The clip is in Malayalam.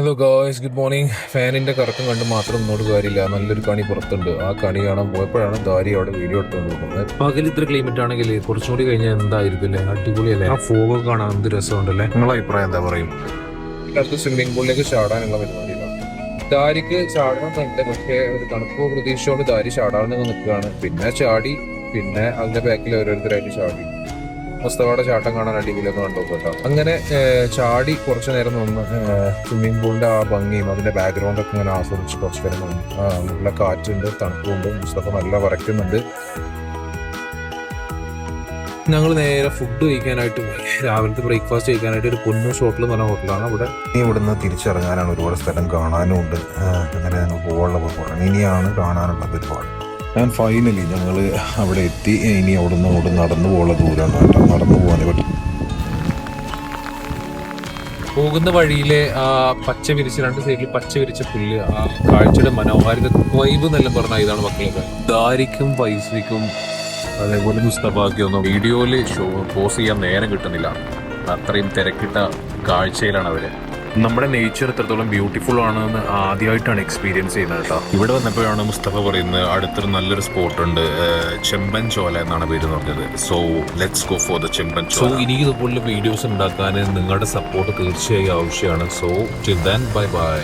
Hello ഗോയ്സ്, good morning. ഫാനിന്റെ കറക്കം കണ്ട് മാത്രം ഒന്നോട് കാര്യമില്ല. നല്ലൊരു കണി പുറത്തുണ്ട്. ആ കണി കാണാൻ പോയപ്പോഴാണ് ദാരി അവിടെ വീഡിയോ എടുത്തുകൊണ്ട് പോകുന്നത്. പകൽ ഇത്ര ക്ലൈമറ്റ് ആണെങ്കിൽ കുറച്ചും കൂടി കഴിഞ്ഞാൽ എന്തായിരിക്കും അല്ലേ? അടിപൊളിയല്ലേ? ആ ഫോഗൊക്കെ കാണാൻ എന്ത് രസമുണ്ടല്ലേ? നിങ്ങളെ അഭിപ്രായം എന്താ പറയും? അടുത്ത് സ്വിമ്മിംഗ് പൂളിലേക്ക് ചാടാനുള്ള പരിപാടിയിലാണ്. ദാരിക്ക് ചാടണമെന്നുണ്ട്, പക്ഷേ ഒരു തണുപ്പ് പ്രതീക്ഷയോട് ദാരി ചാടാണെന്ന് നിൽക്കുകയാണ്. പിന്നെ ചാടി, പിന്നെ അതിന്റെ ബാക്കിൽ ഓരോരുത്തരായിട്ട് ചാടി. മുസ്തഫയുടെ ചാട്ടം കാണാൻ അടിപൊളിയൊക്കെ കണ്ടുപോട്ടോ. അങ്ങനെ ചാടി കുറച്ചു നേരം നിന്ന് സ്വിമ്മിംഗ് പൂളിന്റെ ആ ഭംഗിയും അതിന്റെ ബാക്ക്ഗ്രൗണ്ട് ഒക്കെ ഇങ്ങനെ ആസ്വദിച്ച് കുറച്ചു നേരം നിന്ന്. നല്ല കാറ്റുണ്ട്, തണുപ്പുണ്ട്, മുസ്തഫ നല്ല വരയ്ക്കുന്നുണ്ട്. ഞങ്ങൾ നേരെ ഫുഡ് കഴിക്കാനായിട്ട് പോയി. രാവിലത്തെ ബ്രേക്ക്ഫാസ്റ്റ് കഴിക്കാനായിട്ട് ഒരു പൊന്നു ഹോട്ടൽ എന്ന് പറഞ്ഞ ഹോട്ടലാണ്. ഇവിടുന്ന് തിരിച്ചിറങ്ങാനാണ്, ഒരുപാട് സ്ഥലം കാണാനും ഉണ്ട്. അങ്ങനെ ഞങ്ങൾ പോകാനുള്ള പുറപ്പാടാണ്. ഇനിയാണ് കാണാനുള്ള ഒരുപാട്. ആൻഡ് ഫൈനലി ഞങ്ങൾ അവിടെ എത്തി. ഇനി അവിടുന്ന് നടന്നു പോകാനുള്ള ദൂരമാണ് കേട്ടോ. നടന്നു പോകാൻ പറ്റും. പോകുന്ന വഴിയിലെ ആ പച്ച വിരിച്ച് രണ്ട് സൈഡിൽ പച്ച വിരിച്ച പുല്ല്, ആ കാഴ്ചയുടെ മനോഹാരിത, വൈബ് എന്നെല്ലാം പറഞ്ഞാൽ ഇതാണ് മക്കളൊക്കെ. ദാരിക്കും വൈസിക്കും അതേപോലെ മുസ്തഫാക്കൊന്നും വീഡിയോയിൽ പോസ്റ്റ് ചെയ്യാൻ നേരം കിട്ടുന്നില്ല. അത്രയും തിരക്കിട്ട കാഴ്ചയിലാണ് അവര്. നമ്മുടെ നേച്ചർ എത്രത്തോളം ബ്യൂട്ടിഫുൾ ആണെന്ന് ആദ്യമായിട്ടാണ് എക്സ്പീരിയൻസ് ചെയ്യുന്നത് കേട്ടോ. ഇവിടെ വന്നപ്പോഴാണ് മുസ്തഫ പറയുന്നത് അടുത്തൊരു നല്ലൊരു സ്പോട്ട് ഉണ്ട്, ചെമ്പൻ ചോല എന്നാണ് പേര് പറഞ്ഞത്. So let's go for the Chemban Chola. So ഇനി ഇതുപോലുള്ള വീഡിയോസ് ഉണ്ടാക്കാൻ നിങ്ങളുടെ സപ്പോർട്ട് തീർച്ചയായും ആവശ്യമാണ്. So till then bye by.